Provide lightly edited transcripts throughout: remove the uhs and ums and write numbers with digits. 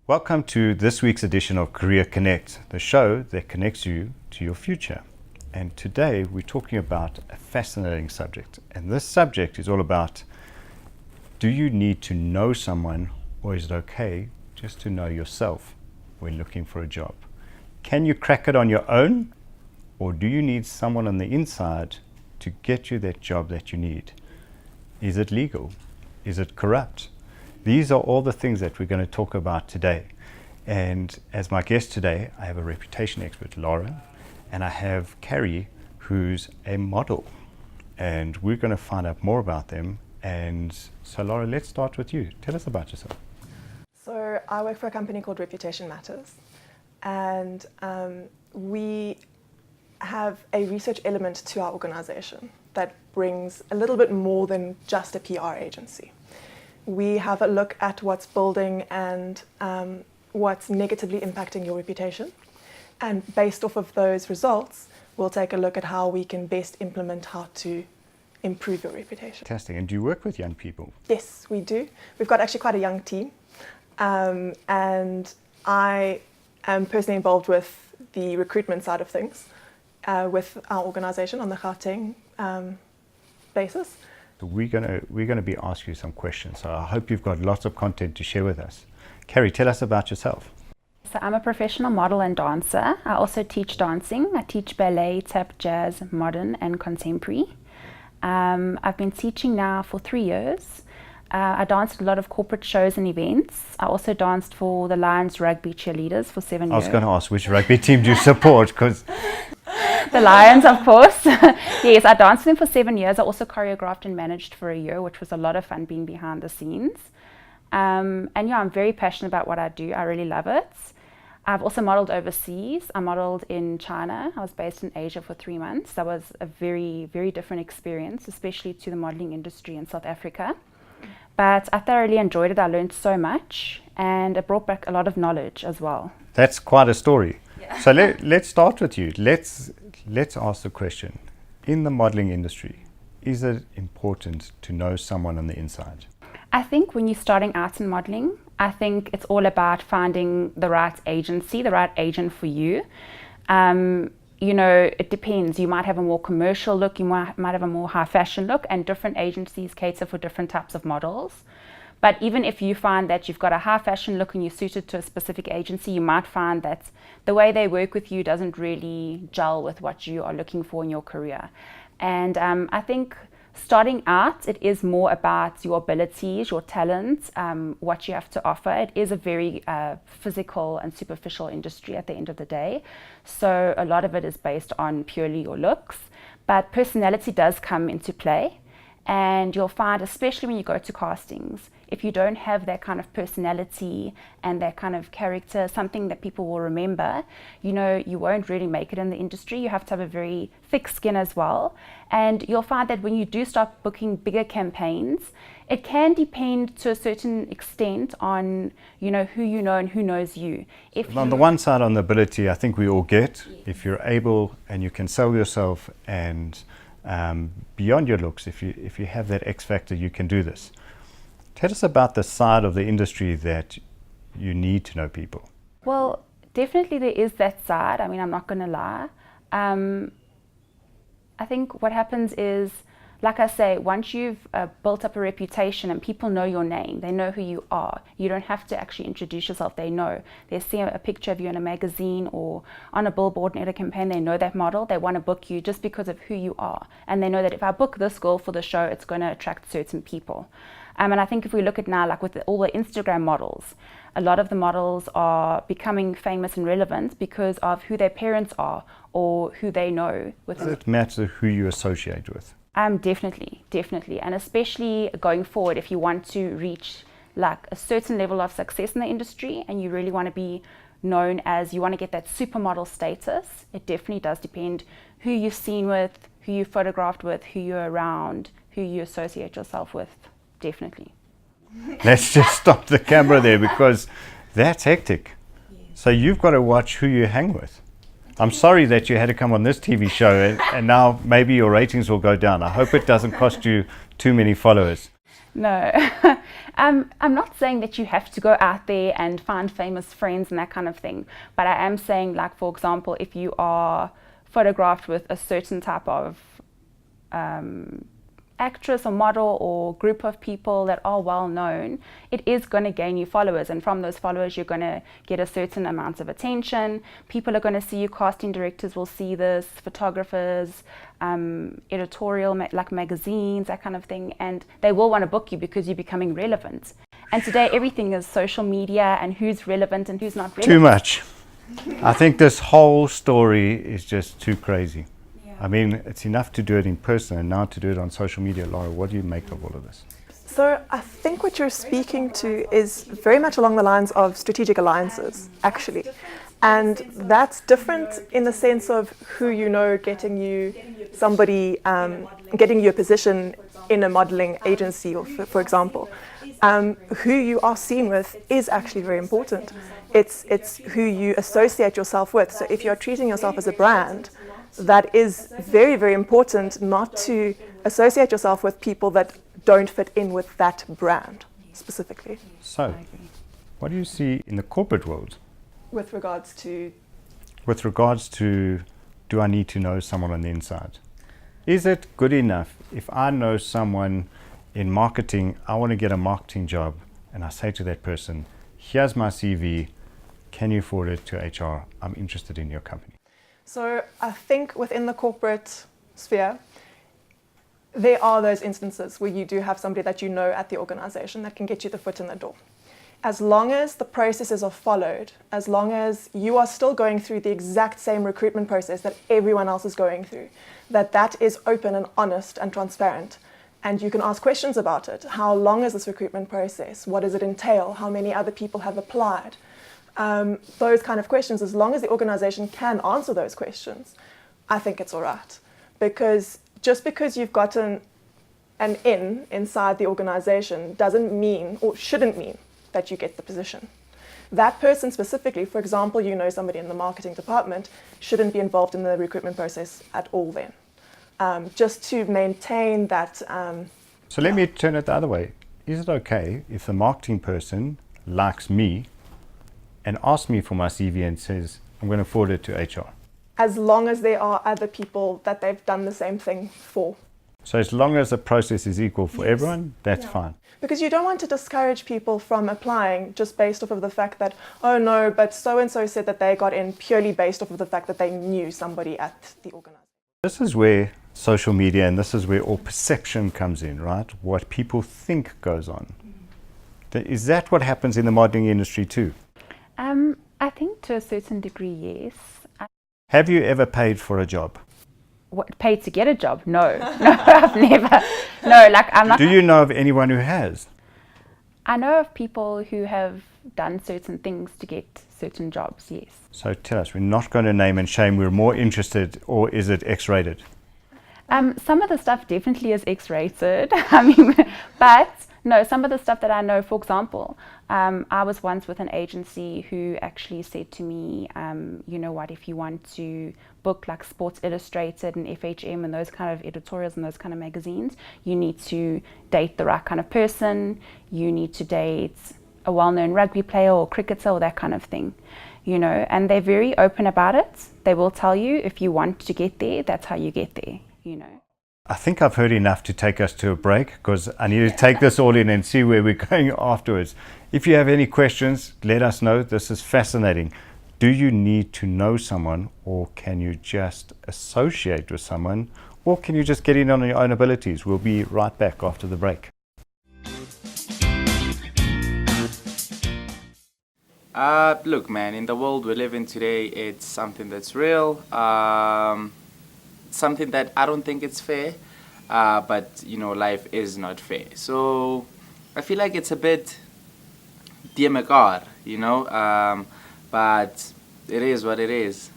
Welcome to this week's edition of Career Connect, the show that connects you to your future. And today we're talking about a fascinating subject. And this subject is all about, do you need to know someone, or is it okay just to know yourself when looking for a job? Can you crack it on your own, or do you need someone on the inside to get you that job that you need? Is it legal? Is it corrupt? These are all the things that we're going to talk about today. And as my guest today, I have a reputation expert, Laura, and I have Carrie, who's a model. And we're going to find out more about them. And so, Laura, let's start with you. Tell us about yourself. So I work for a company called Reputation Matters. And we have a research element to our organization that brings a little bit more than just a PR agency. We have a look at what's building and what's negatively impacting your reputation. And based off of those results, we'll take a look at how we can best implement how to improve your reputation. Fantastic. And do you work with young people? Yes, we do. We've got actually quite a young team. And I am personally involved with the recruitment side of things with our organization on the Gauteng basis. We're going to be asking you some questions, so I hope you've got lots of content to share with us. Carrie, tell us about yourself. So I'm a professional model and dancer. I also teach dancing. I teach ballet, tap, jazz, modern and contemporary. I've been teaching now for 3 years. I danced a lot of corporate shows and events. I also danced for the Lions rugby cheerleaders for 7 years. I was going to ask, which rugby team do you support? Because the Lions, of course. Yes, I danced with them for 7 years. I also choreographed and managed for a year, which was a lot of fun being behind the scenes. And yeah, I'm very passionate about what I do. I really love it. I've also modeled overseas. I modeled in China. I was based in Asia for 3 months. That was a very, very different experience, especially to the modeling industry in South Africa. But I thoroughly enjoyed it. I learned so much, and it brought back a lot of knowledge as well. that's quite a story. Yeah. So let's start with you. Let's ask the question. In the modeling industry, is it important to know someone on the inside? I think when you're starting out in modeling, I think it's all about finding the right agency, the right agent for you. You know, it depends. You might have a more commercial look, you might have a more high fashion look, and different agencies cater for different types of models. But even if you find that you've got a high fashion look and you're suited to a specific agency, you might find that the way they work with you doesn't really gel with what you are looking for in your career. And I think starting out, it is more about your abilities, your talents, what you have to offer. It is a very physical and superficial industry at the end of the day. So a lot of it is based on purely your looks, but personality does come into play. And you'll find, especially when you go to castings, if you don't have that kind of personality and that kind of character, something that people will remember, you know, you won't really make it in the industry. You have to have a very thick skin as well. And you'll find that when you do start booking bigger campaigns, it can depend to a certain extent on, you know, who you know and who knows you. On the one side, on the ability, I think we all get, yes. If you're able and you can sell yourself and beyond your looks, if you have that X factor, you can do this. Tell us about the side of the industry that you need to know people. Well, definitely there is that side. I mean, I'm not going to lie. I think what happens is, like I say, once you've built up a reputation and people know your name, they know who you are. You don't have to actually introduce yourself. They know. They see a picture of you in a magazine or on a billboard in a campaign. They know that model. They want to book you just because of who you are. And they know that if I book this girl for the show, it's going to attract certain people. And I think if we look at now, like with all the Instagram models, a lot of the models are becoming famous and relevant because of who their parents are or who they know. Does it matter who you associate with? Definitely. And especially going forward, if you want to reach like a certain level of success in the industry and you really want to be known as, you want to get that supermodel status, it definitely does depend who you've seen with, who you photographed with, who you're around, who you associate yourself with. Definitely. Let's just stop the camera there because that's hectic. Yes. So you've got to watch who you hang with. I'm sorry that you had to come on this TV show and now maybe your ratings will go down. I hope it doesn't cost you too many followers. No. I'm not saying that you have to go out there and find famous friends and that kind of thing, but I am saying, like, for example, if you are photographed with a certain type of actress or model or group of people that are well known, it is going to gain you followers, and from those followers you're going to get a certain amount of attention. People are going to see you, casting directors will see this, photographers, editorial like magazines, that kind of thing, and they will want to book you because you're becoming relevant. And today everything is social media and who's relevant and who's not relevant. Too much. I think this whole story is just too crazy. I mean, it's enough to do it in person, and now to do it on social media. Laura, what do you make of all of this? So I think what you're speaking to is very much along the lines of strategic alliances, actually. And that's different in the sense of who you know getting you somebody, getting you a position in a modeling agency, or for example. Who you are seen with is actually very important. It's who you associate yourself with. So if you're treating yourself as a brand, that is very, very important, not to associate yourself with people that don't fit in with that brand specifically. So, what do you see in the corporate world? With regards to? With regards to, do I need to know someone on the inside? Is it good enough if I know someone in marketing, I want to get a marketing job, and I say to that person, here's my CV, can you forward it to HR? I'm interested in your company. So I think within the corporate sphere, there are those instances where you do have somebody that you know at the organization that can get you the foot in the door. As long as the processes are followed, as long as you are still going through the exact same recruitment process that everyone else is going through, that is open and honest and transparent, and you can ask questions about it. How long is this recruitment process? What does it entail? How many other people have applied? Those kind of questions, as long as the organization can answer those questions, I think it's all right. Because just because you've gotten an inside the organization doesn't mean, or shouldn't mean, that you get the position. That person specifically, for example, you know somebody in the marketing department, shouldn't be involved in the recruitment process at all then. Just to maintain that. So let me turn it the other way. Is it okay if the marketing person likes me and asks me for my CV and says, I'm going to forward it to HR? As long as there are other people that they've done the same thing for. So as long as the process is equal for everyone, that's fine. Because you don't want to discourage people from applying just based off of the fact that, oh no, but so-and-so said that they got in purely based off of the fact that they knew somebody at the organization. This is where social media, and this is where all perception comes in, right? What people think goes on. Is that what happens in the modeling industry too? I think to a certain degree, yes. Have you ever paid for a job? What, paid to get a job? No. No, I've never. No, like I'm not. Do you know of anyone who has? I know of people who have done certain things to get certain jobs, yes. So tell us, we're not going to name and shame, we're more interested, or is it X-rated? Some of the stuff definitely is X-rated. I mean, but no, some of the stuff that I know, for example, I was once with an agency who actually said to me, you know what, if you want to book like Sports Illustrated and FHM and those kind of editorials and those kind of magazines, you need to date the right kind of person, you need to date a well-known rugby player or cricketer or that kind of thing, you know, and they're very open about it. They will tell you if you want to get there, that's how you get there, you know. I think I've heard enough to take us to a break, because I need to take this all in and see where we're going afterwards. If you have any questions, let us know. This is fascinating. Do you need to know someone, or can you just associate with someone, or can you just get in on your own abilities? We'll be right back after the break. Look, man, in the world we live in today, it's something that's real. Something that I don't think it's fair, but you know, life is not fair. So I feel like it's a bit DMCR, you know, but it is what it is.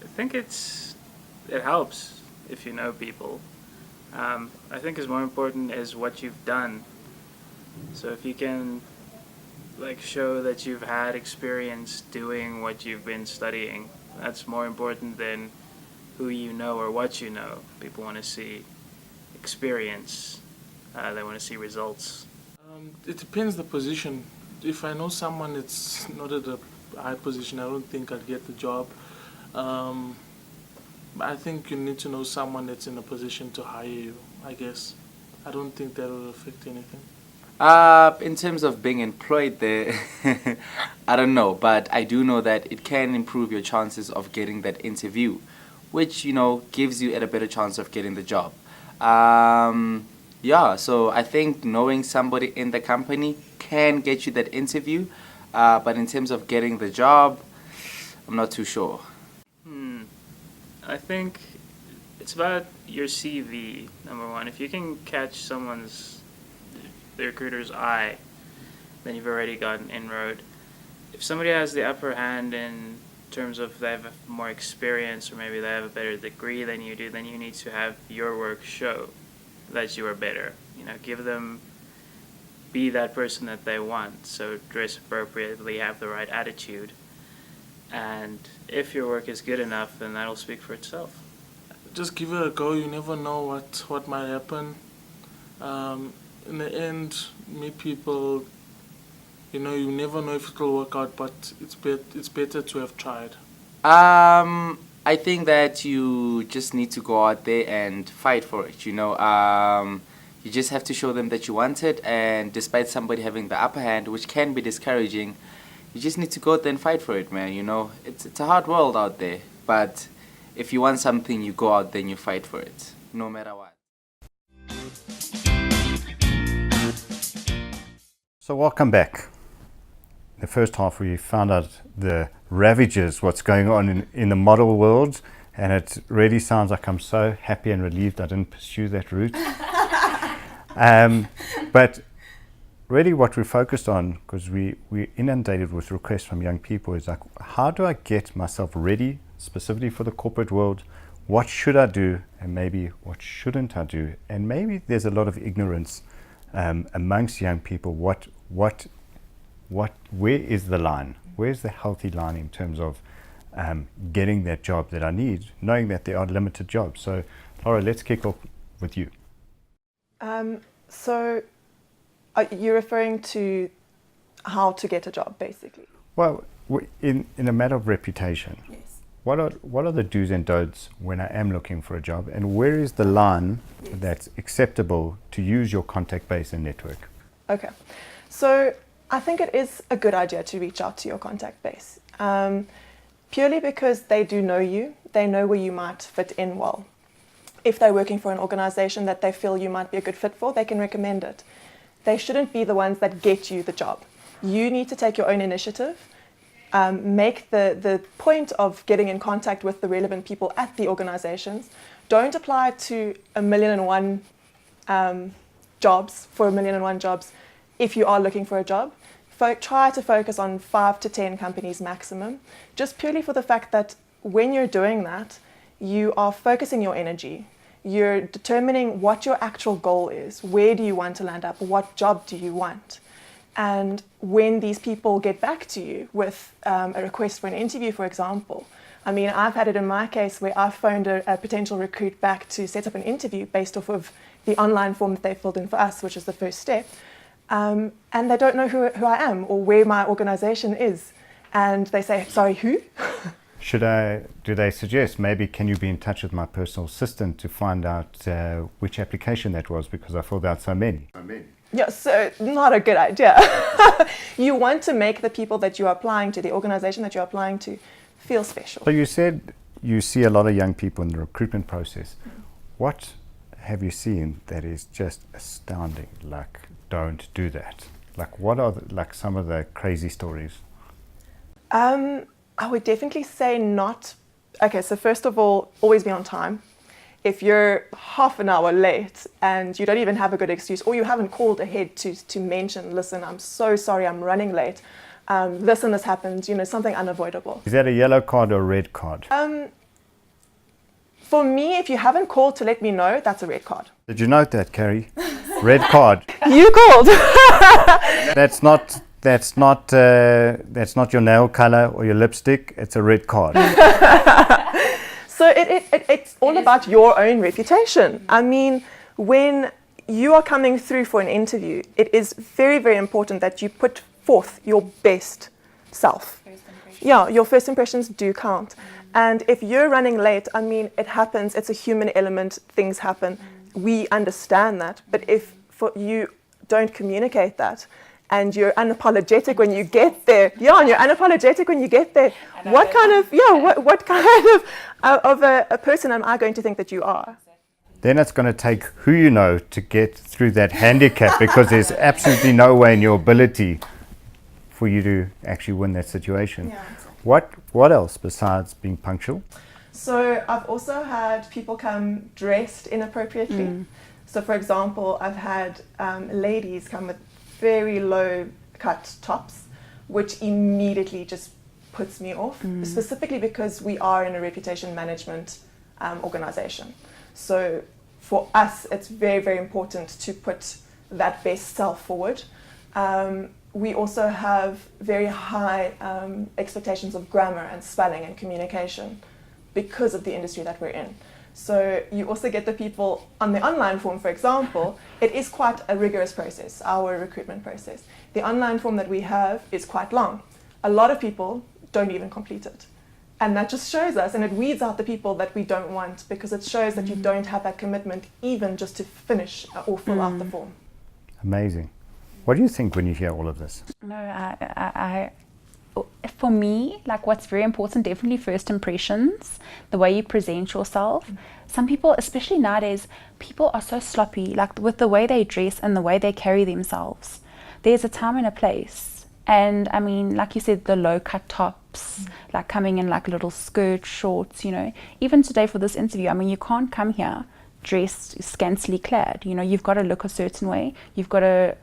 I think it helps if you know people. I think is more important is what you've done. So if you can like show that you've had experience doing what you've been studying, that's more important than who you know or what you know. People want to see experience. They want to see results. It depends the position. If I know someone that's not at a high position, I don't think I'd get the job. I think you need to know someone that's in a position to hire you, I guess. I don't think that will affect anything. In terms of being employed there, I don't know, but I do know that it can improve your chances of getting that interview, which, you know, gives you a better chance of getting the job. Yeah, so I think knowing somebody in the company can get you that interview, but in terms of getting the job, I'm not too sure. I think it's about your CV, number one. If you can catch the recruiter's eye, then you've already got an inroad. If somebody has the upper hand in terms of they have more experience, or maybe they have a better degree than you do, then you need to have your work show that you are better. You know, be that person that they want. So dress appropriately, have the right attitude. And if your work is good enough, then that'll speak for itself. Just give it a go. You never know what might happen. In the end, meet people. You know, you never know if it will work out, but it's better to have tried. I think that you just need to go out there and fight for it, you know. You just have to show them that you want it, and despite somebody having the upper hand, which can be discouraging, you just need to go out there and fight for it, man, you know. It's a hard world out there, but if you want something, you go out there and you fight for it, no matter what. So welcome back. The first half we found out the ravages, what's going on in the model world, and it really sounds like I'm so happy and relieved I didn't pursue that route. But really what we focused on, because we're inundated with requests from young people, is like, how do I get myself ready specifically for the corporate world? What should I do, and maybe what shouldn't I do? And maybe there's a lot of ignorance amongst young people. Where is the line? Where's the healthy line in terms of getting that job that I need, knowing that there are limited jobs? So, Laura, let's kick off with you. So, are you referring to how to get a job, basically? Well, in a matter of reputation, Yes. what are the do's and don'ts when I am looking for a job, and where is the line that's acceptable to use your contact base and network? Okay, so I think it is a good idea to reach out to your contact base, purely because they do know you, they know where you might fit in well. If they're working for an organization that they feel you might be a good fit for, they can recommend it. They shouldn't be the ones that get you the job. You need to take your own initiative, make the point of getting in contact with the relevant people at the organizations. Don't apply to 1,000,001 jobs for 1,000,001 jobs if you are looking for a job. Try to focus on 5 to 10 companies maximum, just purely for the fact that when you're doing that, you are focusing your energy. You're determining what your actual goal is. Where do you want to land up? What job do you want? And when these people get back to you with a request for an interview, for example, I mean, I've had it in my case where I've phoned a potential recruit back to set up an interview based off of the online form that they filled in for us, which is the first step. And they don't know who I am or where my organization is. And they say, sorry, who? Do they suggest maybe can you be in touch with my personal assistant to find out which application that was, because I filled out so many? Yeah, so not a good idea. You want to make the people that you're applying to, the organization that you're applying to, feel special. So you said you see a lot of young people in the recruitment process. What have you seen that is just astounding? Like, don't do that. Like, what are some of the crazy stories? I would definitely say not. Okay, so first of all, always be on time. If you're half an hour late and you don't even have a good excuse, or you haven't called ahead to mention, listen, I'm so sorry, I'm running late. This and this happened, something unavoidable. Is that a yellow card or a red card? For me, if you haven't called to let me know, that's a red card. Did you note that, Carrie? Red card. You called. That's not your nail color or your lipstick. It's a red card. So it's all about your own reputation. I mean, when you are coming through for an interview, it is very, very important that you put forth your best self. Yeah, your first impressions do count. And if you're running late, I mean, it happens. It's a human element. Things happen. We understand that. But if you don't communicate that, and you're unapologetic when you get there, and you're unapologetic when you get there, what kind of a person am I going to think that you are? Then it's going to take who you know to get through that handicap, because there's absolutely no way in your ability for you to actually win that situation. Yeah. What else besides being punctual? So I've also had people come dressed inappropriately. So for example, I've had ladies come with very low cut tops, which immediately just puts me off, specifically because we are in a reputation management organization. So for us, it's very, very important to put that best self forward. We also have very high expectations of grammar and spelling and communication because of the industry that we're in. So you also get the people on the online form, for example. It is quite a rigorous process, our recruitment process. The online form that we have is quite long. A lot of people don't even complete it. And that just shows us, and it weeds out the people that we don't want, because it shows that you don't have that commitment even just to finish or fill out the form. Amazing. What do you think when you hear all of this? No, for me, like, what's very important, definitely first impressions, the way you present yourself. Some people, especially nowadays, people are so sloppy, like with the way they dress and the way they carry themselves. There's a time and a place. And I mean, like you said, the low cut tops, like coming in like little skirt shorts, you know. Even today for this interview, I mean, you can't come here dressed scantily clad, you know. You've got to look a certain way. You've got to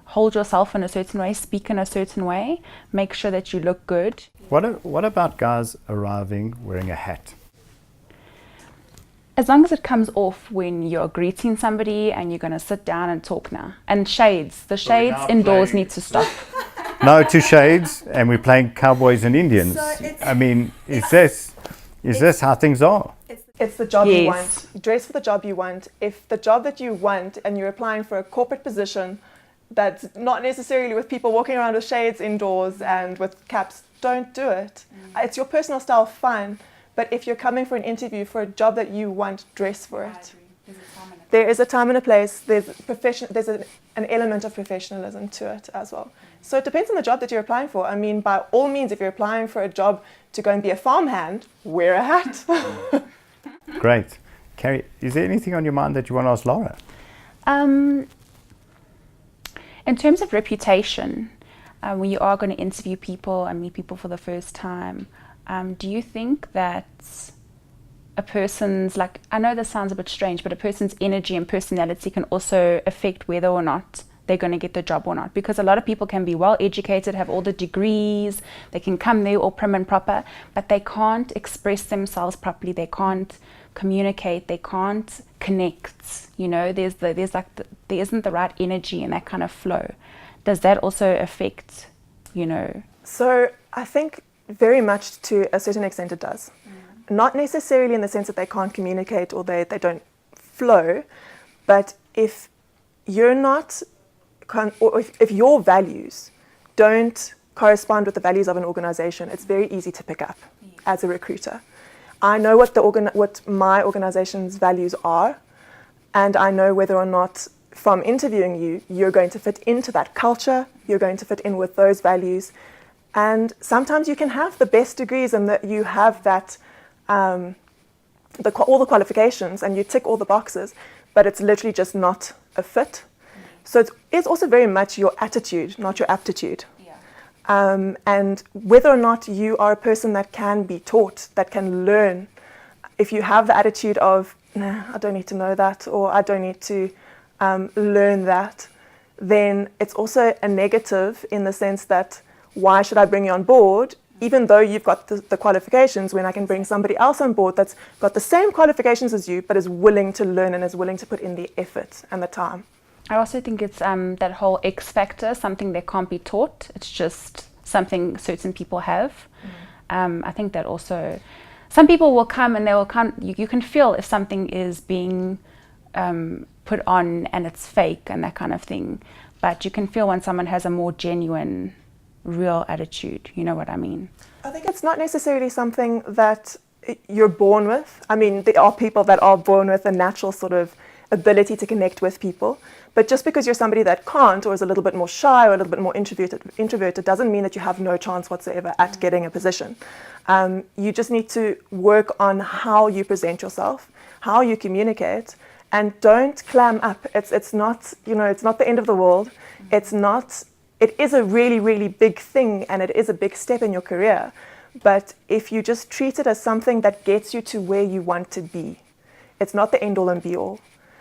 hold yourself in a certain way, speak in a certain way, make sure that you look good. What about guys arriving wearing a hat? As long as it comes off when you're greeting somebody and you're going to sit down and talk now. And shades, the shades indoors need to stop. No to shades, and we're playing cowboys and Indians. I mean, is this how things are? It's the job you Yes. want. Dress for the job you want. If the job that you want and you're applying for a corporate position that's not necessarily with people walking around with shades indoors and with caps, don't do it. It's your personal style, fine. But if you're coming for an interview for a job that you want, dress for it. There is a time and a place. There's an element of professionalism to it as well. So it depends on the job that you're applying for. I mean, by all means, if you're applying for a job to go and be a farmhand, wear a hat. Great. Carrie, is there anything on your mind that you want to ask Laura? In terms of reputation, when you are going to interview people and meet people for the first time, do you think that a person's, like, I know this sounds a bit strange, but a person's energy and personality can also affect whether or not they're going to get the job or not? Because a lot of people can be well educated, have all the degrees, they can come there all prim and proper, but they can't express themselves properly, they can't communicate, they can't connect, you know. There isn't the right energy and that kind of flow. Does that also affect, you know? So I think very much to a certain extent it does. Not necessarily in the sense that they can't communicate or they don't flow, but if you're not, or if your values don't correspond with the values of an organization, it's very easy to pick up as a recruiter. I know what my organization's values are, and I know whether or not from interviewing you, you're going to fit into that culture, you're going to fit in with those values. And sometimes you can have the best degrees and that you have that, all the qualifications and you tick all the boxes, but it's literally just not a fit. So it's also very much your attitude, not your aptitude. And whether or not you are a person that can be taught, that can learn. If you have the attitude of, nah, I don't need to know that, or I don't need to learn that, then it's also a negative in the sense that, why should I bring you on board, even though you've got the qualifications, when I can bring somebody else on board that's got the same qualifications as you, but is willing to learn and is willing to put in the effort and the time. I also think it's that whole X factor, something that can't be taught. It's just something certain people have. I think that also, some people will come and they will come, you can feel if something is being put on and it's fake and that kind of thing. But you can feel when someone has a more genuine, real attitude. You know what I mean? I think it's not necessarily something that you're born with. I mean, there are people that are born with a natural sort of ability to connect with people. But just because you're somebody that can't, or is a little bit more shy, or a little bit more introverted doesn't mean that you have no chance whatsoever at getting a position. You just need to work on how you present yourself, how you communicate, and don't clam up. It's not, you know, it's not the end of the world. It is a really, really big thing, and it is a big step in your career. But if you just treat it as something that gets you to where you want to be, it's not the end all and be all.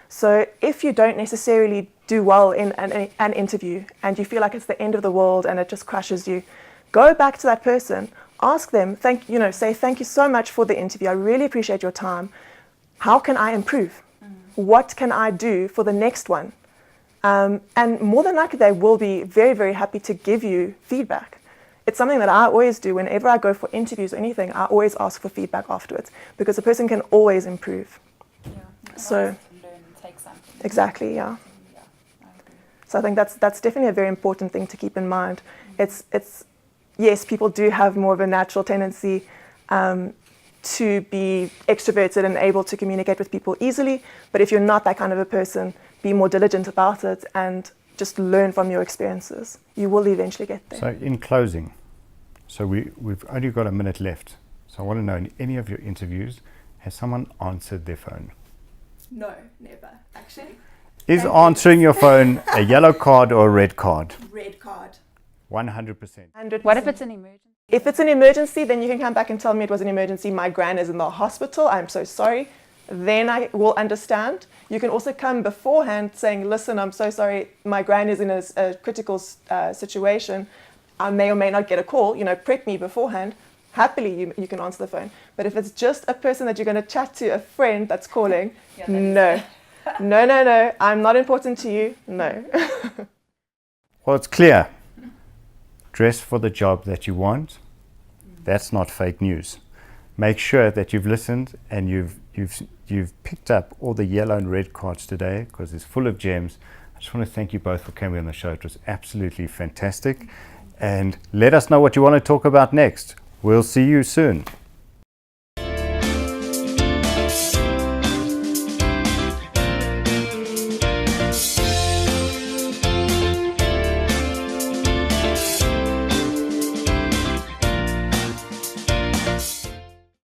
So if you don't necessarily do well in an interview and you feel like it's the end of the world and it just crushes you, go back to that person, ask them, say thank you so much for the interview. I really appreciate your time. How can I improve? What can I do for the next one? And more than likely, they will be very, very happy to give you feedback. It's something that I always do whenever I go for interviews or anything. I always ask for feedback afterwards because the person can always improve. So, exactly, yeah. So I think that's definitely a very important thing to keep in mind. It's yes, people do have more of a natural tendency to be extroverted and able to communicate with people easily. But if you're not that kind of a person, be more diligent about it and just learn from your experiences. You will eventually get there. So in closing, we've only got a minute left. So I want to know, in any of your interviews, has someone answered their phone? No, never, actually. Is answering your phone a yellow card or a red card? Red card. 100%. 100%. What if it's an emergency? If it's an emergency, then you can come back and tell me it was an emergency. My gran is in the hospital. I'm so sorry. Then I will understand. You can also come beforehand saying, listen, I'm so sorry. My gran is in a critical situation. I may or may not get a call. Prep me beforehand. Happily, you can answer the phone. But if it's just a person that you're going to chat to, a friend that's calling, no. No. I'm not important to you. No. Well, it's clear. Dress for the job that you want. That's not fake news. Make sure that you've listened and you've picked up all the yellow and red cards today, because it's full of gems. I just want to thank you both for coming on the show. It was absolutely fantastic. And let us know what you want to talk about next. We'll see you soon.